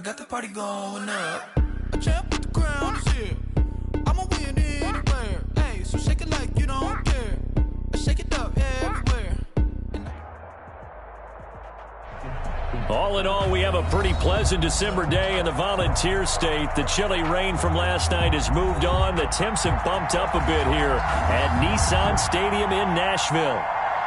got the party going up. A champ with the crown is here. I'ma win anywhere. Hey, so shake it like you don't care. Shake it up everywhere. All in all, we have a pretty pleasant December day in the Volunteer State. The chilly rain from last night has moved on. The temps have bumped up a bit here at Nissan Stadium in Nashville.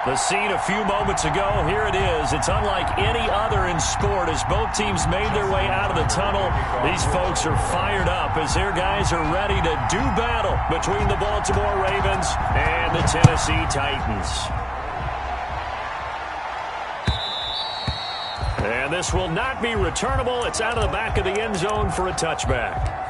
The scene a few moments ago, here it is. It's unlike any other in sport as both teams made their way out of the tunnel. These folks are fired up as their guys are ready to do battle between the Baltimore Ravens and the Tennessee Titans. And this will not be returnable. It's out of the back of the end zone for a touchback.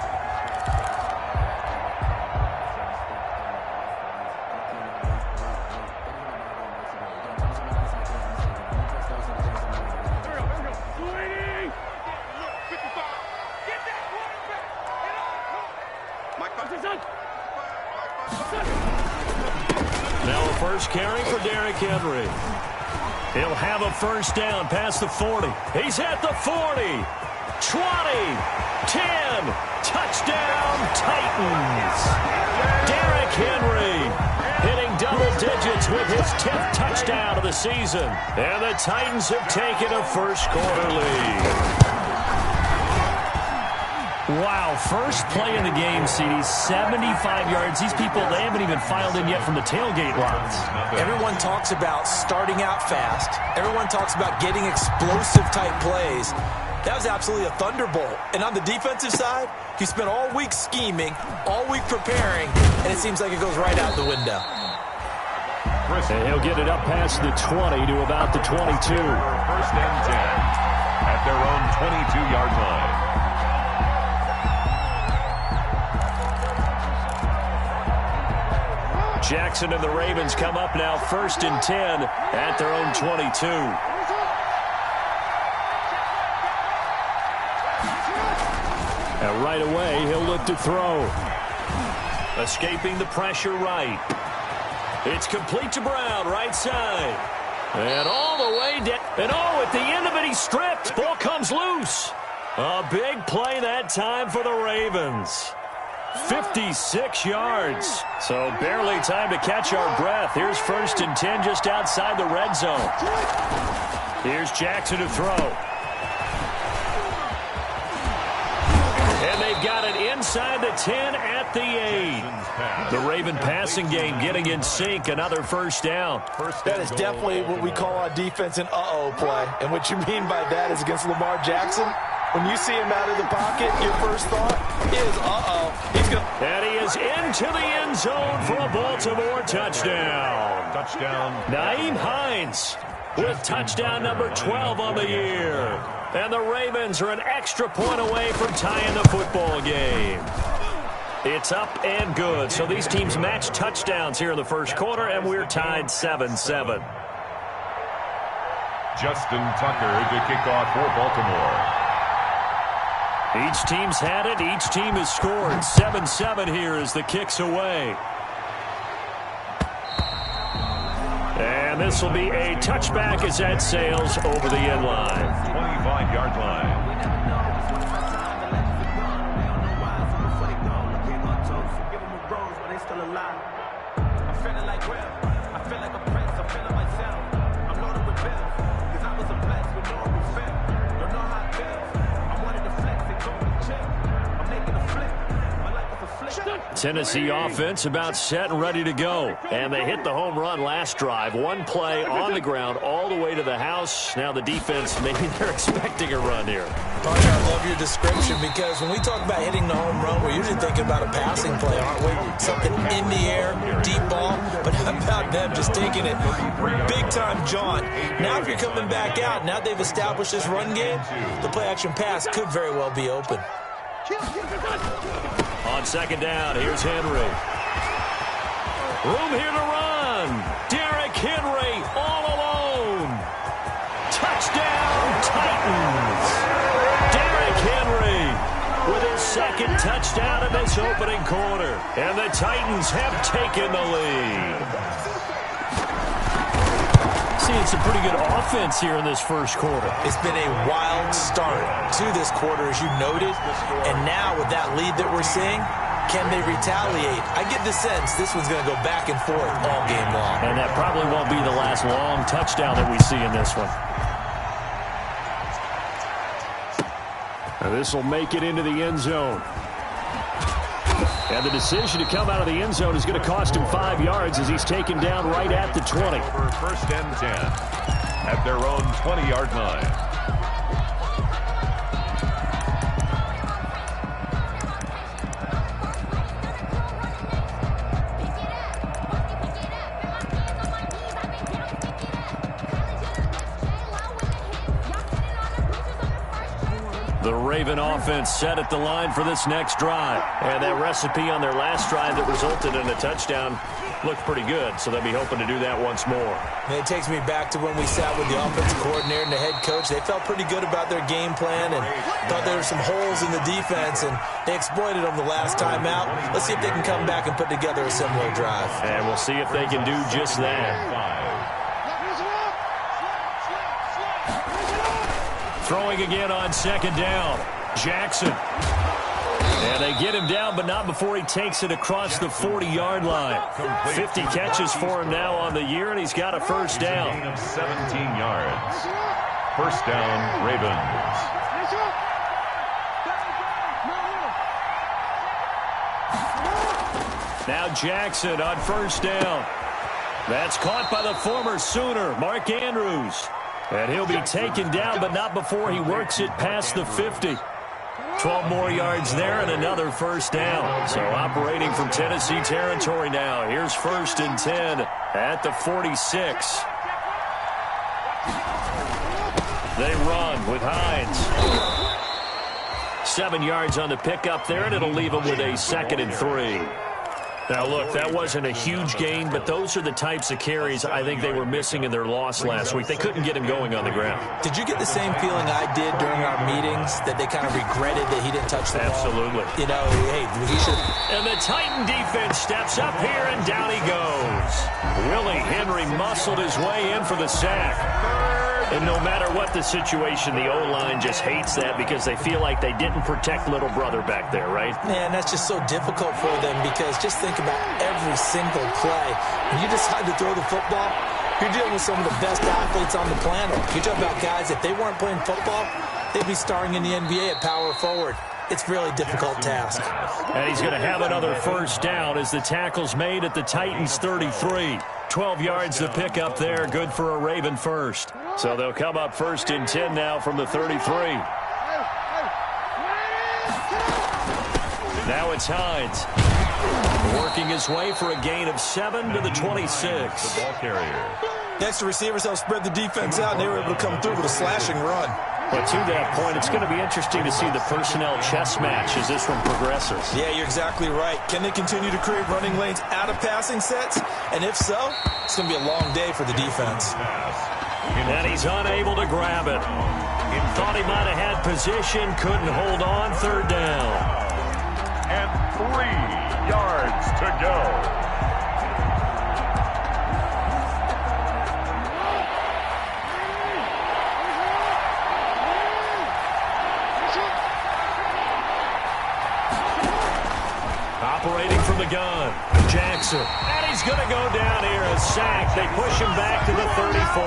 Now a first carry for Derrick Henry. He'll have a first down past the 40. He's at the 40. 20. 10. Touchdown, Titans. Derrick Henry hitting double digits with his 10th touchdown of the season. And the Titans have taken a first-quarter lead. Wow, first play in the game, CD, 75 yards. These people, they haven't even filed in yet from the tailgate lines. Everyone talks about starting out fast. Everyone talks about getting explosive-type plays. That was absolutely a thunderbolt. And on the defensive side, he spent all week scheming, all week preparing, and it seems like it goes right out the window. And he'll get it up past the 20 to about the 22. First and 10 at their own 22-yard line. Jackson and the Ravens come up now first and 10 at their own 22. And right away, he'll look to throw. Escaping the pressure right. It's complete to Brown, right side. And all the way down. And oh, at the end of it, he's stripped. Ball comes loose. A big play that time for the Ravens. 56 yards. So barely time to catch our breath. Here's first and 10 just outside the red zone. Here's Jackson to throw. And they've got it inside the 10 at the 8. The Raven passing game getting in sync. Another first down. That is definitely what we call on defense an uh-oh play. And what you mean by that is against Lamar Jackson, when you see him out of the pocket, your first thought is, uh-oh. And he is into the end zone for a Baltimore touchdown. Nyheim Hines with touchdown number 12 on the year. And the Ravens are an extra point away from tying the football game. It's up and good. So these teams match touchdowns here in the first quarter, and we're tied 7-7. Justin Tucker to kick off for Baltimore. Each team's had it. Each team has scored. 7-7 here as the kick's away. And this will be a touchback as that sails over the end line. 25-yard line. Tennessee offense about set and ready to go. And they hit the home run last drive. One play on the ground all the way to the house. Now the defense, maybe they're expecting a run here. Parker, I love your description because when we talk about hitting the home run, we're usually thinking about a passing play, aren't we? Something in the air, deep ball. But how about them just taking it big-time jaunt? Now if you're coming back out, now they've established this run game, the play-action pass could very well be open. On second down, here's Henry. Room here to run. Derrick Henry all alone. Touchdown, Titans. Derrick Henry with his second touchdown of this opening quarter. And the Titans have taken the lead. seeing some pretty good offense here in this first quarter. It's been a wild start to this quarter, as you noted. And now with that lead that we're seeing, can they retaliate? I get the sense this one's going to go back and forth all game long. And that probably won't be the last long touchdown that we see in this one. This will make it into the end zone. And the decision to come out of the end zone is going to cost him 5 yards as he's taken down right at the 20. Over first and 10 at their own 20-yard line. The Raven offense set at the line for this next drive. And that recipe on their last drive that resulted in a touchdown looked pretty good, so they'll be hoping to do that once more. And it takes me back to when we sat with the offensive coordinator and the head coach. They felt pretty good about their game plan and thought there were some holes in the defense, and they exploited them the last time out. Let's see if they can come back and put together a similar drive. And we'll see if they can do just that. Throwing again on second down. Jackson. And they get him down, but not before he takes it across the 40-yard line. 50 catches for him now on the year, and he's got a first down. Gain of 17 yards. First down, Ravens. Now Jackson on first down. That's caught by the former Sooner, Mark Andrews. And he'll be taken down, but not before he works it past the 50. 12 more yards there and another first down. So operating from Tennessee territory now. Here's first and 10 at the 46. They run with Hines. 7 yards on the pickup there, and it'll leave them with a 2nd and 3. Now, look, that wasn't a huge gain, but those are the types of carries I think they were missing in their loss last week. They couldn't get him going on the ground. Did you get the same feeling I did during our meetings, that they kind of regretted that he didn't touch the ball? Absolutely. You know, hey, he should. And the Titan defense steps up here, and down he goes. Willie Henry muscled his way in for the sack. And no matter what the situation, the O-line just hates that because they feel like they didn't protect little brother back there, right? Man, that's just so difficult for them because just think about every single play. When you decide to throw the football, you're dealing with some of the best athletes on the planet. You're talking about guys, if they weren't playing football, they'd be starring in the NBA at power forward. It's a really difficult task. And he's going to have another first down as the tackle's made at the Titans' 33. 12 yards to pick up there, good for a Raven first. So they'll come up first and 10 now from the 33. Now it's Hines. Working his way for a gain of 7 to the 26. The ball carrier. Next, the receivers helped spread the defense out, and they were able to come through with a slashing run. But to that point, it's going to be interesting to see the personnel chess match as this one progresses. Yeah, you're exactly right. Can they continue to create running lanes out of passing sets? And if so, it's going to be a long day for the defense. And he's unable to grab it. Thought he might have had position, couldn't hold on, third down. And 3 yards to go. Operating from the gun, Jackson. And he's going to go down here, a sack. They push him back to the 34.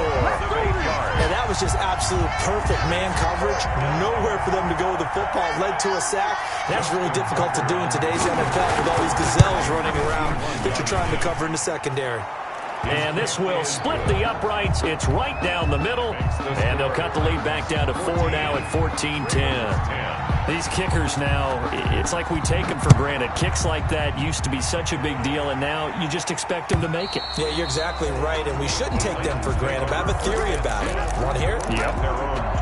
And that was just absolute perfect man coverage. Nowhere for them to go with the football. Led to a sack. That's really difficult to do in today's NFL with all these gazelles running around that you're trying to cover in the secondary. And this will split the uprights. It's right down the middle. And they'll cut the lead back down to 4 now at 14-10. These kickers now, it's like we take them for granted. Kicks like that used to be such a big deal, and now you just expect them to make it. Yeah, you're exactly right, and we shouldn't take them for granted. But I have a theory about it. Want to hear it? Yep.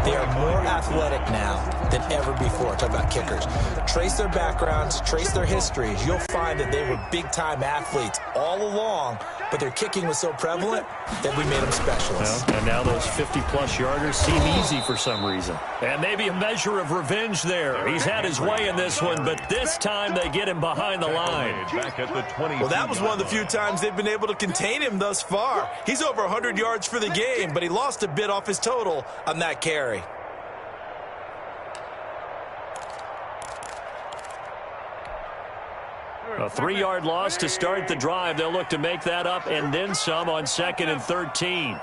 They are more athletic now than ever before. Talk about kickers. Trace their backgrounds, trace their histories. You'll find that they were big-time athletes all along, but their kicking was so prevalent that we made them specialists. Well, and now those 50-plus yarders seem easy for some reason. And maybe a measure of revenge there. He's had his way in this one, but this time they get him behind the line. Back at the 20. Well, that was one of the few times they've been able to contain him thus far. He's over 100 yards for the game, but he lost a bit off his total on that carry. A 3-yard loss to start the drive. They'll look to make that up and then some on 2nd and 13.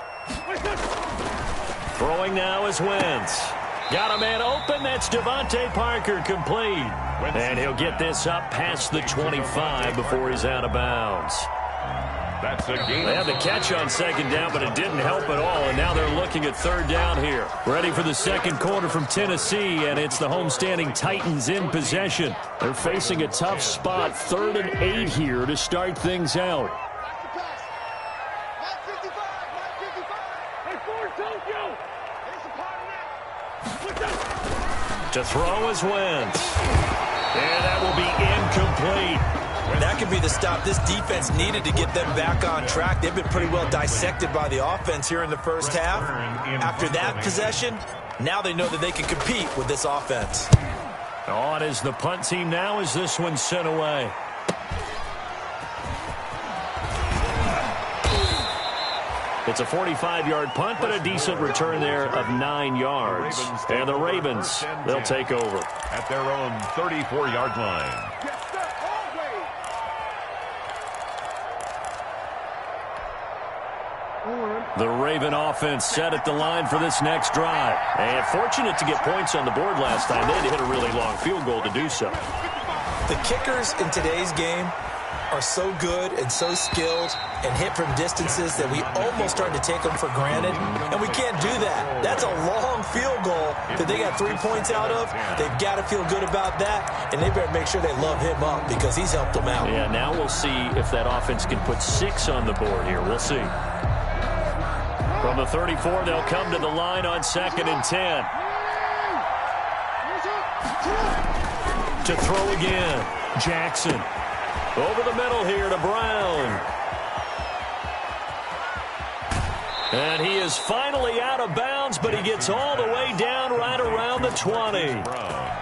Throwing now is Wentz. Got a man open. That's Devontae Parker, complete. And he'll get this up past the 25 before he's out of bounds. That's a game. They had the catch on 2nd down, but it didn't help at all, and now they're looking at 3rd down here. Ready for the 2nd quarter from Tennessee, and it's the homestanding Titans in possession. They're facing a tough spot, 3rd and 8 here to start things out. To throw is Wentz. And that will be incomplete. That could be the stop this defense needed to get them back on track. They've been pretty well dissected by the offense here in the first half. After that possession, now they know that they can compete with this offense. On is the punt team now as this one's sent away. It's a 45-yard punt, but a decent return there of 9 yards. And the Ravens, they'll take over. At their own 34-yard line. The Raven offense set at the line for this next drive. And fortunate to get points on the board last time. They had to hit a really long field goal to do so. The kickers in today's game are so good and so skilled and hit from distances that we almost start to take them for granted, and we can't do that. That's a long field goal that they got 3 points out of. They've got to feel good about that, and they better make sure they love him up because he's helped them out. Yeah, now we'll see if that offense can put 6 on the board here. We'll see. From the 34, they'll come to the line on 2nd and 10. To throw again, Jackson. Over the middle here to Brown. And he is finally out of bounds, but he gets all the way down right around the 20.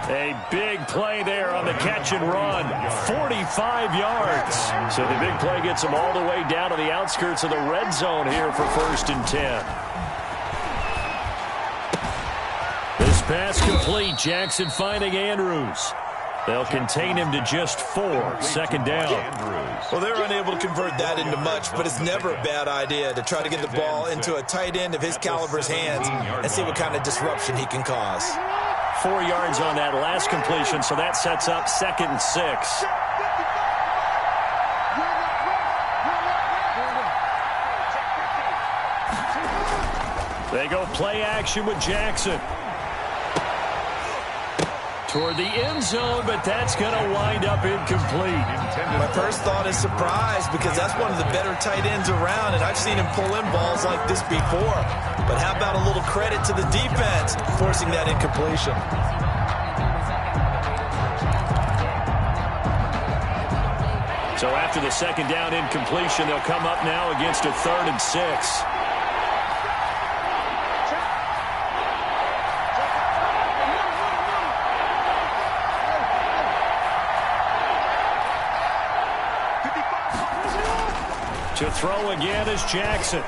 A big play there on the catch and run. 45 yards. So the big play gets him all the way down to the outskirts of the red zone here for 1st and 10. This pass complete. Jackson finding Andrews. They'll contain him to just 4. 2nd down. Well, they're unable to convert that into much, but it's never a bad idea to try to get the ball into a tight end of his caliber's hands and see what kind of disruption he can cause. 4 yards on that last completion, so that sets up 2nd and 6. They go play action with Jackson. Toward the end zone, but that's going to wind up incomplete. My first thought is surprise because that's one of the better tight ends around, and I've seen him pull in balls like this before. But how about a little credit to the defense forcing that incompletion? So after the 2nd down incompletion, they'll come up now against a 3rd and 6. To throw again is Jackson.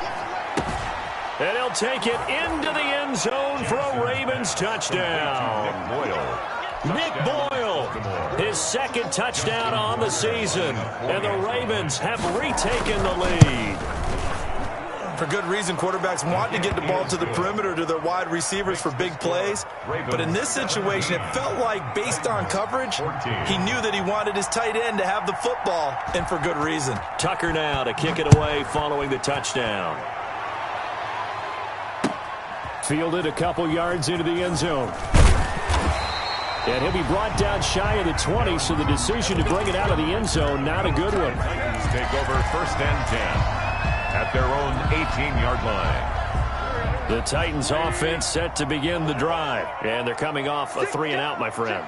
And he'll take it into the end zone for a Ravens touchdown. Nick Boyle, his 2nd touchdown on the season. And the Ravens have retaken the lead. For good reason, quarterbacks want to get the ball to the perimeter to their wide receivers for big plays. But in this situation, it felt like, based on coverage, he knew that he wanted his tight end to have the football, and for good reason. Tucker now to kick it away following the touchdown. Fielded a couple yards into the end zone. And he'll be brought down shy of the 20, so the decision to bring it out of the end zone, not a good one. Titans take over 1st and 10 at their own 18-yard line. The Titans offense set to begin the drive. And they're coming off a 3-and-out, my friend.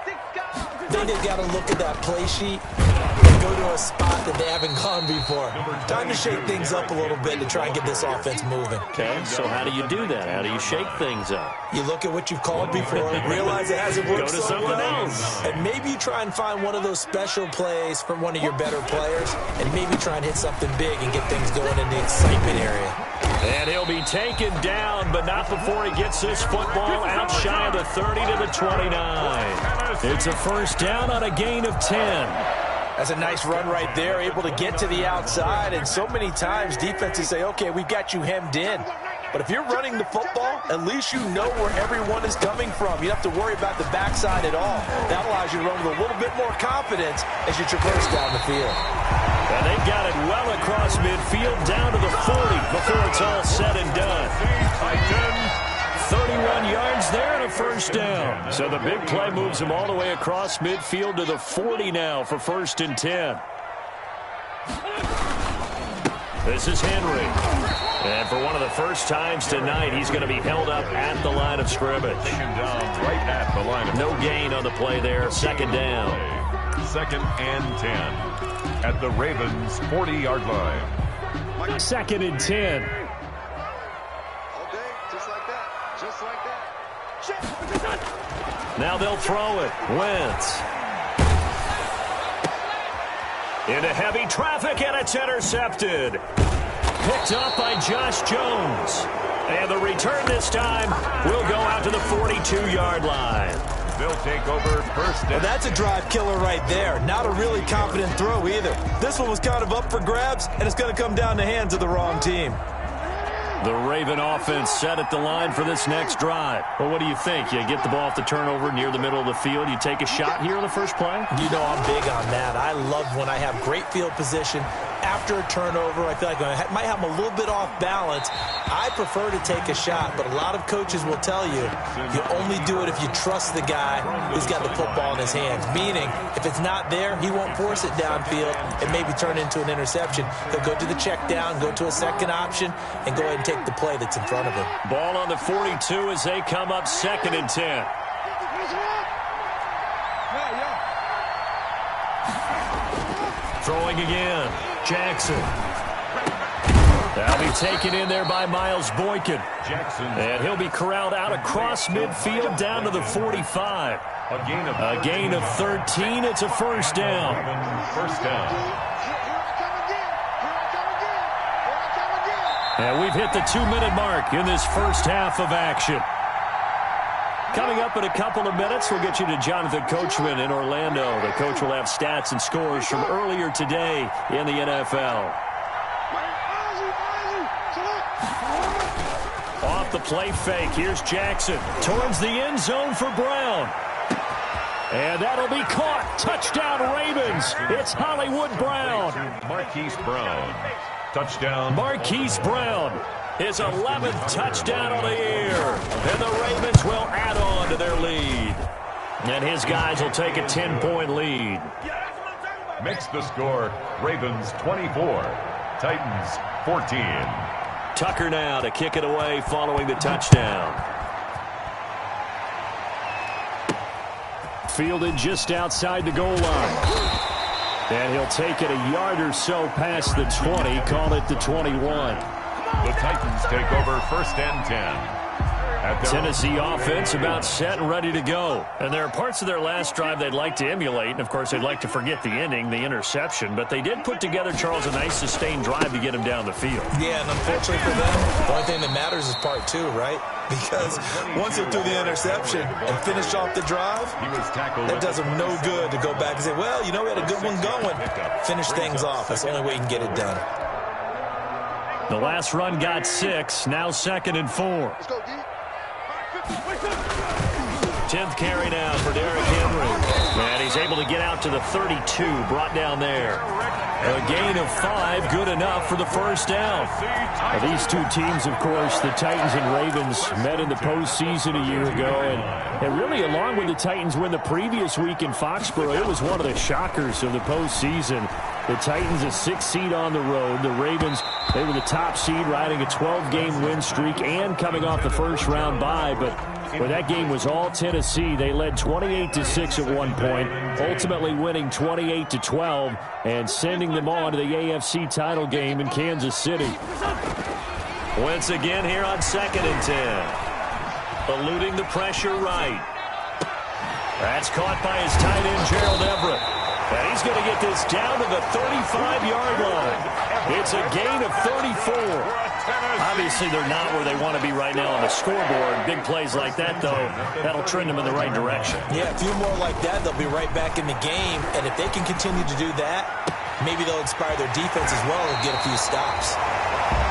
Then they've got to look at that play sheet and go go to a spot that they haven't gone before. Time to shake things up a little bit to try and get this offense moving. Okay, so how do you do that? How do you shake things up? You look at what you've called before, realize it hasn't worked Go to something else. and maybe you try and find one of those special plays from one of your better players, and maybe try and hit something big and get things going in the excitement area. And he'll be taken down, but not before he gets this football out shy of the 30 to the 29. It's a first down on a gain of 10. That's a nice run right there, able to get to the outside, and so many times defenses say, okay, we've got you hemmed in. But if you're running the football, at least you know where everyone is coming from. You don't have to worry about the backside at all. That allows you to run with a little bit more confidence as you traverse down the field. And they've got it well across midfield down to the 40 before it's all said and done. 31 yards there and a first down. So the big play moves them all the way across midfield to the 40 now for first and 10. This is Henry. And for one of the first times tonight, he's going to be held up at the line of scrimmage. Right at the line of no gain on the play there. Second down. Second and 10 at the Ravens' 40-yard line. Second and 10. Okay, just like that. Just like that. Now they'll throw it. Wentz. Into heavy traffic, and it's intercepted. Picked up by Josh Jones. And the return this time will go out to the 42-yard line. They'll take over first down. Well, that's a drive killer right there. Not a really confident throw either. This one was kind of up for grabs, and it's going to come down the hands of the wrong team. The Raven offense set at the line for this next drive. Well, what do you think? You get the ball off the turnover near the middle of the field. You take a shot here on the first play? You know I'm big on that. I love when I have great field position. After a turnover, I feel like I might have them a little bit off balance. I prefer to take a shot, but a lot of coaches will tell you you only do it if you trust the guy who's got the football in his hands. Meaning, if it's not there, he won't force it downfield and maybe turn into an interception. He'll go to the check down, go to a second option, and go ahead and take the play that's in front of him. Ball on the 42 as they come up second and 10. Throwing again. Jackson. That'll be taken in there by Miles Boykin. Jackson. And he'll be corralled out across midfield down to the 45. A gain of 13. It's a first down. First down. And we've hit the 2-minute mark in this first half of action. Coming up in a couple of minutes, we'll get you to Jonathan Coachman in Orlando. The coach will have stats and scores from earlier today in the NFL. Off the play fake, here's Jackson. Towards the end zone for Brown. And that'll be caught. Touchdown Ravens. It's Hollywood Brown. Marquise Brown. Touchdown. Marquise Brown. His 11th touchdown of the year. And the Ravens will add on to their lead. And his guys will take a 10-point lead. Makes the score Ravens 24, Titans 14. Tucker now to kick it away following the touchdown. Fielded just outside the goal line. And he'll take it a yard or so past the 20, call it the 21. The Titans take over first and 10. Tennessee offense about set and ready to go. And there are parts of their last drive they'd like to emulate. And, of course, they'd like to forget the ending, the interception. But they did put together, Charles, a nice sustained drive to get him down the field. Yeah, and unfortunately for them, the only thing that matters is part two, right? Because once they threw the interception and finished off the drive, that does them no good to go back and say, well, you know, we had a good one going. Finish things off. That's the only way you can get it done. The last run got 6. Now 2nd and 4. Let's go, D. 10th carry now for Derrick Henry. And he's able to get out to the 32, brought down there. A gain of 5, good enough for the first down. Now, these two teams, of course, the Titans and Ravens, met in the postseason a year ago. And really, along with the Titans win the previous week in Foxborough, it was one of the shockers of the postseason. The Titans a 6th seed on the road. The Ravens, they were the top seed, riding a 12-game win streak and coming off the first-round bye. But Well, that game was all Tennessee. They led 28-6 at one point, ultimately winning 28-12 and sending them on to the AFC title game in Kansas City. Once again here on 2nd and 10. Eluding the pressure right. That's caught by his tight end, Gerald Everett. And he's going to get this down to the 35-yard line. It's a gain of 34. Obviously, they're not where they want to be right now on the scoreboard. Big plays like that, though, that'll trend them in the right direction. Yeah, a few more like that, they'll be right back in the game. And if they can continue to do that, maybe they'll inspire their defense as well and get a few stops.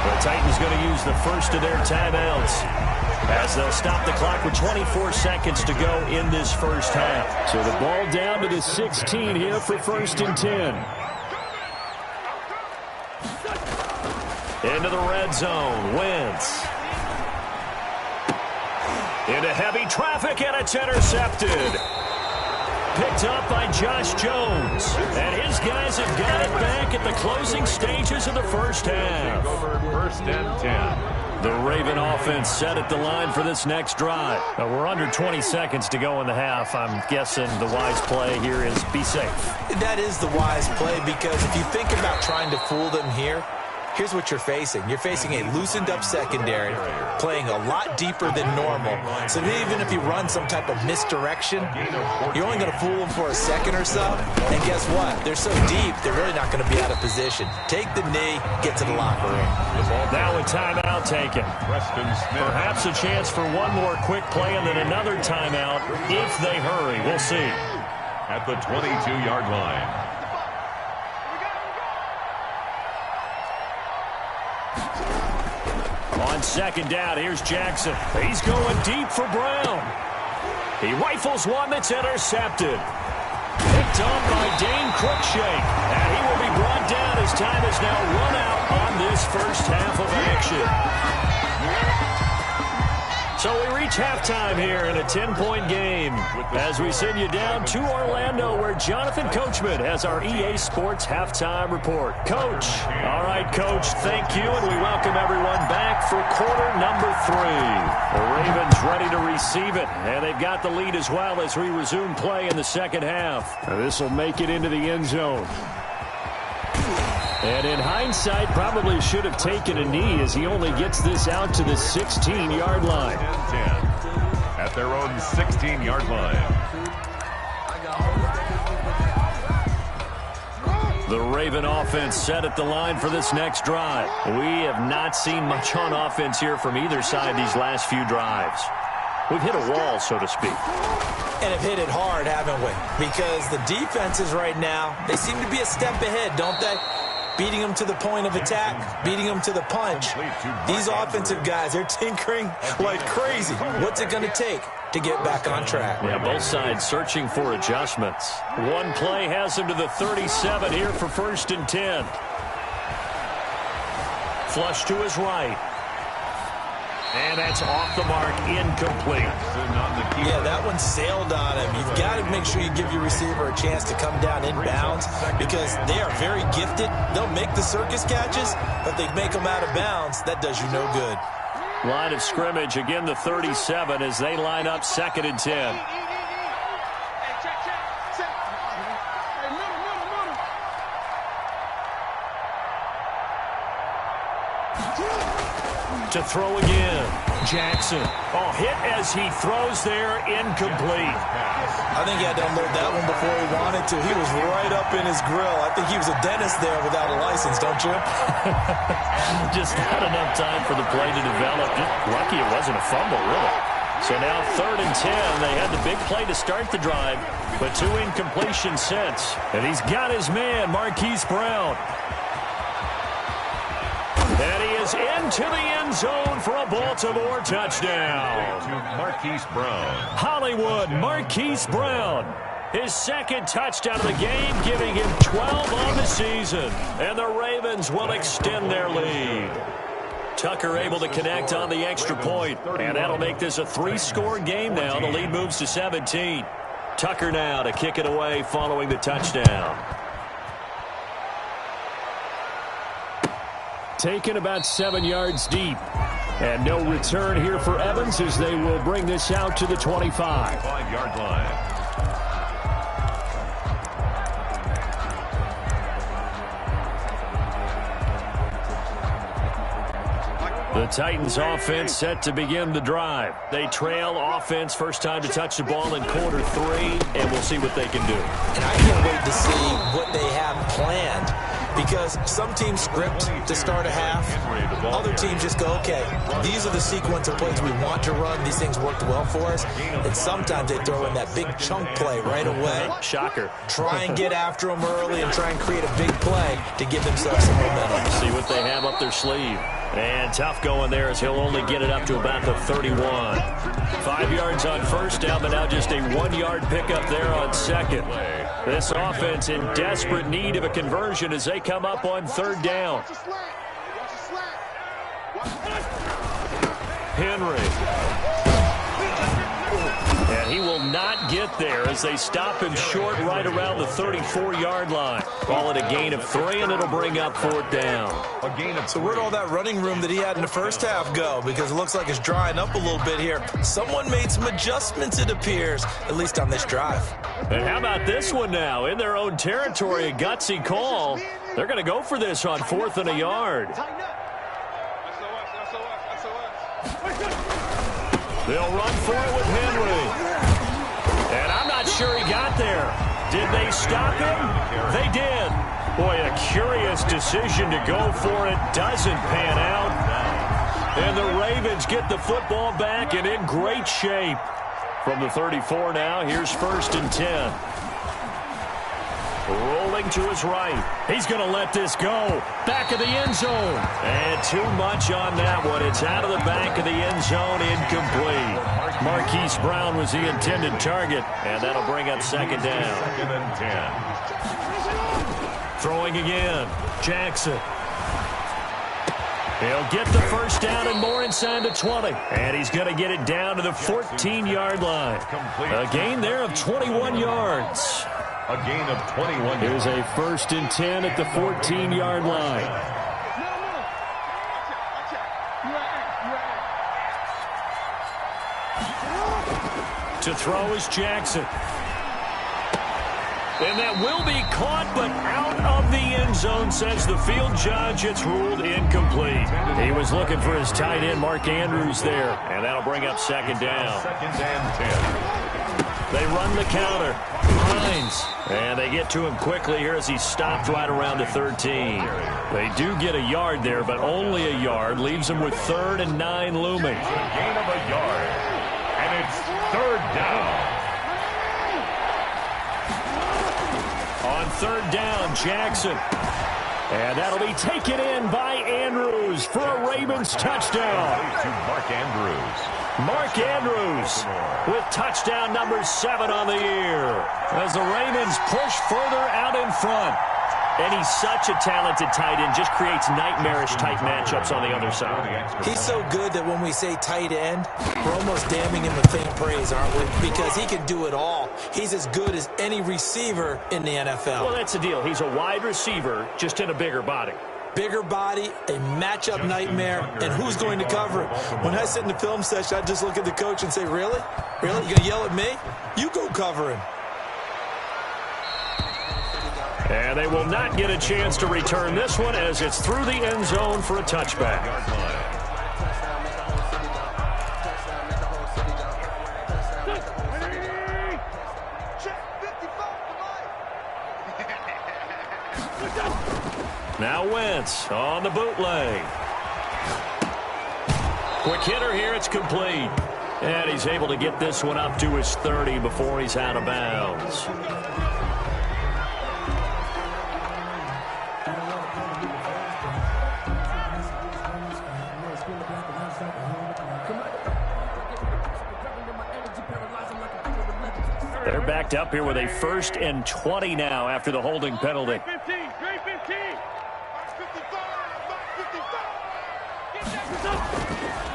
The Titans going to use the first of their timeouts as they'll stop the clock with 24 seconds to go in this first half. So the ball down to the 16 here for 1st and 10. Into the red zone. Wentz. Into heavy traffic, and it's intercepted. Picked up by Josh Jones. And his guys have got it back at the closing stages of the first half. Over 1st and 10. The Raven offense set at the line for this next drive. We're under 20 seconds to go in the half. I'm guessing the wise play here is be safe. That is the wise play, because if you think about trying to fool them here, here's what you're facing. You're facing a loosened-up secondary, playing a lot deeper than normal. So even if you run some type of misdirection, you're only going to fool them for a second or so. And guess what? They're so deep, they're really not going to be out of position. Take the knee, get to the locker room. Now a timeout taken. Perhaps a chance for one more quick play and then another timeout if they hurry. We'll see. At the 22-yard line. On 2nd down, here's Jackson. He's going deep for Brown. He rifles one that's intercepted. Picked up by Dane Cruikshank. And he will be brought down as time is now run out on this first half of action. So we reach halftime here in a 10-point game as we send you down to Orlando, where Jonathan Coachman has our EA Sports halftime report. Coach. All right, Coach, thank you, and we welcome everyone back for quarter number 3. The Ravens ready to receive it, and they've got the lead as well as we resume play in the second half. This will make it into the end zone. And in hindsight, probably should have taken a knee as he only gets this out to the 16-yard line. 10 at their own 16-yard line. The Raven offense set at the line for this next drive. We have not seen much on offense here from either side these last few drives. We've hit a wall, so to speak. And have hit it hard, haven't we? Because the defenses right now, they seem to be a step ahead, don't they? Beating them to the point of attack, beating them to the punch. These offensive guys, they're tinkering like crazy. What's it going to take to get back on track? Yeah, both sides searching for adjustments. One play has him to the 37 here for 1st and 10. Flush to his right. And that's off the mark, incomplete. Yeah, that one sailed on him. You've got to make sure you give your receiver a chance to come down inbounds because they are very gifted. They'll make the circus catches, but they make them out of bounds. That does you no good. Line of scrimmage, again the 37 as they line up 2nd and 10. To throw again. Jackson. Oh, hit as he throws there, incomplete. I think he had to unload that one before he wanted to. He was right up in his grill. I think he was a dentist there without a license, don't you? Just not enough time for the play to develop. Just lucky it wasn't a fumble, really. So now 3rd and 10. They had the big play to start the drive, but 2 incompletions since. And he's got his man, Marquise Brown. And he is into the end zone for a Baltimore touchdown. To Marquise Brown. Hollywood Marquise Brown. His 2nd touchdown of the game, giving him 12 on the season. And the Ravens will extend their lead. Tucker able to connect on the extra point. And that'll make this a 3-score game now. The lead moves to 17. Tucker now to kick it away following the touchdown. Taken about 7 yards deep. And no return here for Evans as they will bring this out to the 25. 5-yard line. The Titans offense set to begin the drive. They trail offense first time to touch the ball in quarter 3, and we'll see what they can do. And I can't wait to see what they have planned, because some teams script to start a half. Other teams just go, okay, these are the sequence of plays we want to run. These things worked well for us. And sometimes they throw in that big chunk play right away. Shocker. Try and get after them early and try and create a big play to give themselves some momentum. See what they have up their sleeve. And tough going there as he'll only get it up to about the 31. 5 yards on first down, but now just a 1-yard pickup there on second. This offense in desperate need of a conversion as they come up on third down. Henry. And he will not get there as they stop him short right around the 34-yard line. Call it a gain of 3, and it'll bring up fourth down. So where'd all that running room that he had in the first half go? Because it looks like it's drying up a little bit here. Someone made some adjustments, it appears, at least on this drive. And how about this one now? In their own territory, a gutsy call. They're going to go for this on 4th and a yard. They'll run for it with Henry. And I'm not sure he got there. Did they stop him? They did. Boy, a curious decision to go for it. Doesn't pan out. And the Ravens get the football back and in great shape. From the 34 now, here's 1st and 10. Rolling to his right. He's going to let this go. Back of the end zone. And too much on that one. It's out of the back of the end zone, incomplete. Marquise Brown was the intended target, and that'll bring up second down. 2nd and 10. Throwing again. Jackson. He'll get the first down and more inside the 20. And he's going to get it down to the 14-yard line. A gain there of 21 yards. A gain of 21 yards. Here's a 1st and 10 at the 14-yard line. To throw is Jackson. And that will be caught, but out of the end zone, says the field judge. It's ruled incomplete. He was looking for his tight end, Mark Andrews, there. And that'll bring up second down. 2nd and 10. They run the counter. Hines. And they get to him quickly here as he's stopped right around the 13. They do get a yard there, but only a yard. Leaves them with 3rd and 9 looming. A gain of a yard. And it's 3rd down. On 3rd down, Jackson. And that'll be taken in by Andrews for a Ravens touchdown. To Mark Andrews. Mark Andrews with touchdown number 7 on the year as the Ravens push further out in front. And he's such a talented tight end, just creates nightmarish-type matchups on the other side. He's so good that when we say tight end, we're almost damning him with faint praise, aren't we? Because he can do it all. He's as good as any receiver in the NFL. Well, that's the deal. He's a wide receiver, just in a bigger body. Bigger body, a matchup nightmare, and who's going to cover it? When I sit in the film session, I just look at the coach and say, really? Really? You going to yell at me? You go cover him. And they will not get a chance to return this one as it's through the end zone for a touchback. Now Wentz on the bootleg. Quick hitter here, it's complete. And he's able to get this one up to his 30 before he's out of bounds. They're backed up here with a 1st and 20 now after the holding penalty.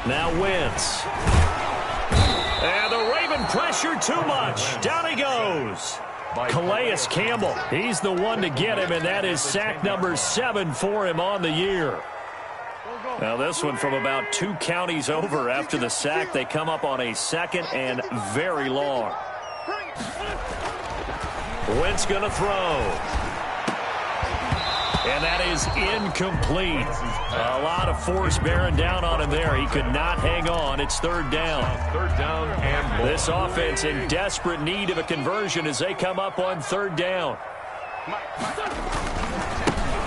Now Wentz. And the Raven pressure too much. Down he goes. Calais Campbell. He's the one to get him, and that is sack number 7 for him on the year. Now this one from about 2 counties over after the sack. They come up on a 2nd and very long. Wentz going to throw. And that is incomplete. A lot of force bearing down on him there. He could not hang on. It's 3rd down. 3rd down and more. This offense in desperate need of a conversion as they come up on 3rd down.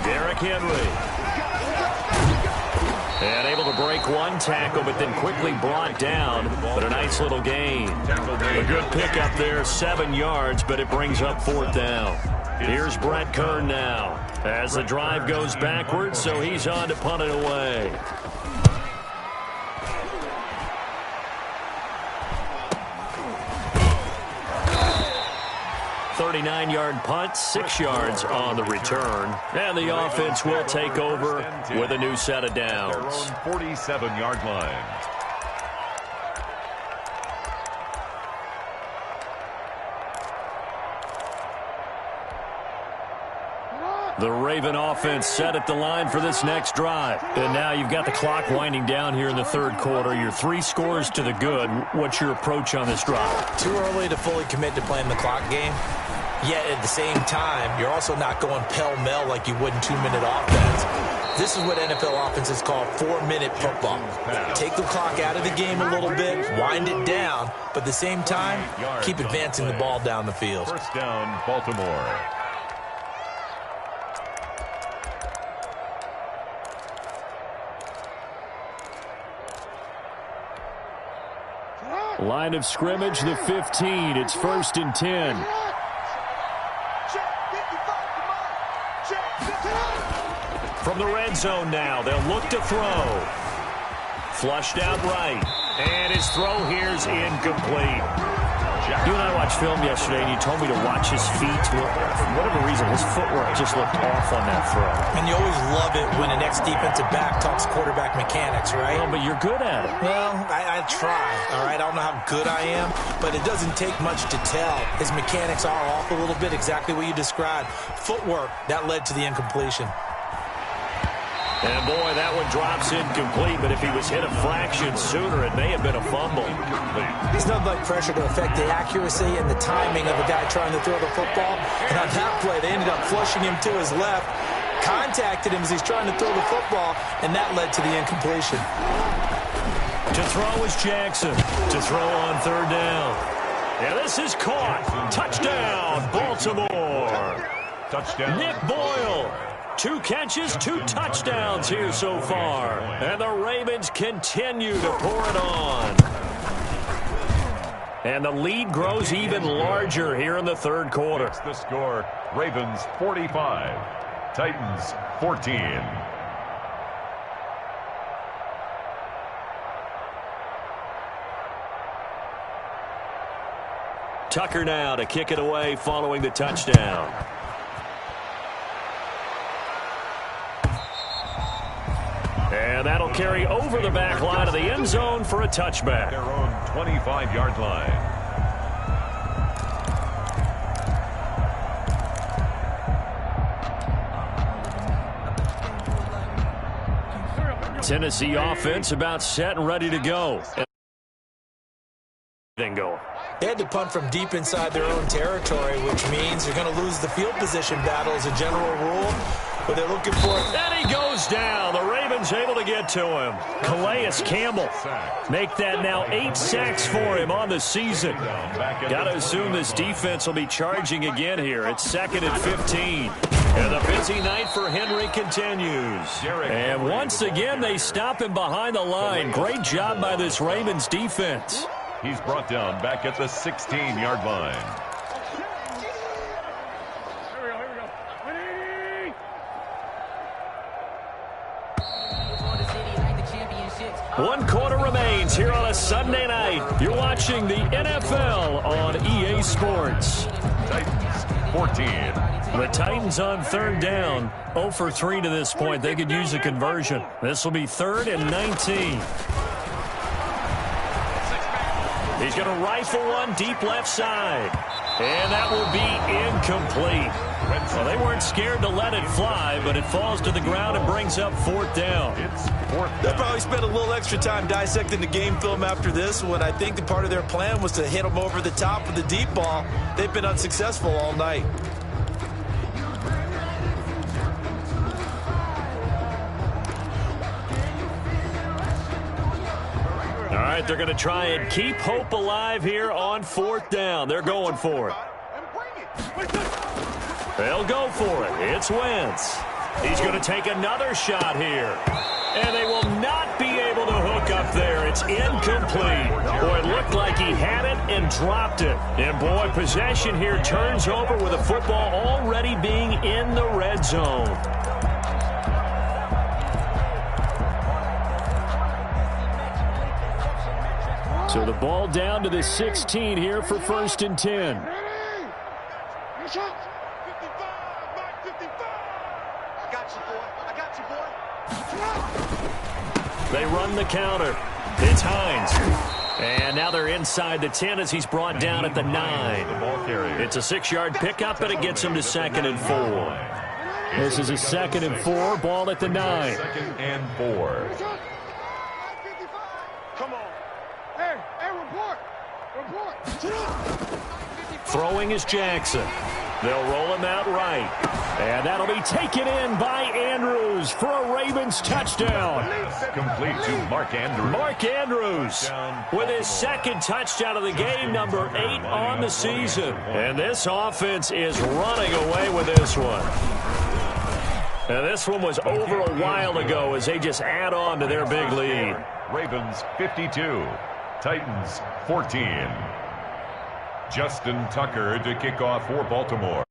Derrick Henry. And able to break one tackle, but then quickly brought down. But a nice little gain. A good pickup there, 7 yards, but it brings up 4th down. Here's Brett Kern now as the drive goes backwards, so he's on to punt it away. .39-yard punt, 6 yards on the return. And the offense will take over with a new set of downs. 47-yard line. The Raven offense set at the line for this next drive. And now you've got the clock winding down here in the 3rd quarter. You're 3 scores to the good. What's your approach on this drive? Too early to fully commit to playing the clock game. Yet at the same time, you're also not going pell-mell like you would in 2-minute offense. This is what NFL offenses call 4-minute football. Take the clock out of the game a little bit, wind it down, but at the same time, keep advancing the ball down the field. 1st down, Baltimore. Line of scrimmage, the 15. It's 1st and 10. From the red zone now, they'll look to throw. Flushed out right. And his throw here's incomplete. You and I watched film yesterday, and you told me to watch his feet. For whatever reason, his footwork just looked off on that throw. And you always love it when an ex-defensive back talks quarterback mechanics, right? Well, but you're good at it. Well, I try, all right? I don't know how good I am, but it doesn't take much to tell. His mechanics are off a little bit, exactly what you described. Footwork, that led to the incompletion. And, boy, that one drops incomplete, but if he was hit a fraction sooner, it may have been a fumble. There's nothing like pressure to affect the accuracy and the timing of a guy trying to throw the football. And on that play, they ended up flushing him to his left, contacted him as he's trying to throw the football, and that led to the incompletion. To throw is Jackson. To throw on 3rd down. Yeah, this is caught. Touchdown, Baltimore. Touchdown. Nick Boyle. 2 catches, 2 touchdowns here so far. And the Ravens continue to pour it on. And the lead grows even larger here in the 3rd quarter. It's the score. Ravens 45. Titans 14. Tucker now to kick it away following the touchdown. And that'll carry over the back line of the end zone for a touchback. Their own 25-yard line. Tennessee offense about set and ready to go. Then go. They had to punt from deep inside their own territory, which means they're going to lose the field position battle as a general rule. But they're looking for it. And he goes down. The Ravens able to get to him. Calais Campbell make that now 8 sacks for him on the season. Got to assume this defense will be charging again here. It's 2nd and 15. And the busy night for Henry continues. And once again, they stop him behind the line. Great job by this Ravens defense. He's brought down back at the 16-yard line. One quarter remains here on a Sunday night. You're watching the NFL on EA Sports. Titans 14. The Titans on 3rd down. 0 for 3 to this point. They could use a conversion. This will be 3rd and 19. He's going to rifle one deep left side. And that will be incomplete. Well, they weren't scared to let it fly, but it falls to the ground and brings up 4th down. It's 4th They'll down. probably spend a little extra time dissecting the game film after this one. I think the part of their plan was to hit them over the top with the deep ball. They've been unsuccessful all night. All right, they're going to try and keep hope alive here on 4th down. They're going for it. They'll go for it. It's Wentz. He's going to take another shot here. And they will not be able to hook up there. It's incomplete. Boy, it looked like he had it and dropped it. And, boy, possession here turns over with the football already being in the red zone. So the ball down to the 16 here for 1st and 10. They run the counter. It's Hines. And now they're inside the 10 as he's brought down at the 9. It's a 6-yard pickup, and it gets him to 2nd and 4. This is a 2nd and 4, ball at the 9. 2nd and 4. Come on. Hey, report. Throwing is Jackson. They'll roll him out right. And that'll be taken in by Andrews for a Ravens touchdown. Complete to Mark Andrews. Mark Andrews with his 2nd touchdown of the game, number 8 on the season. And this offense is running away with this one. And this one was over a while ago as they just add on to their big lead. Ravens 52. Titans 14. Justin Tucker to kick off for Baltimore.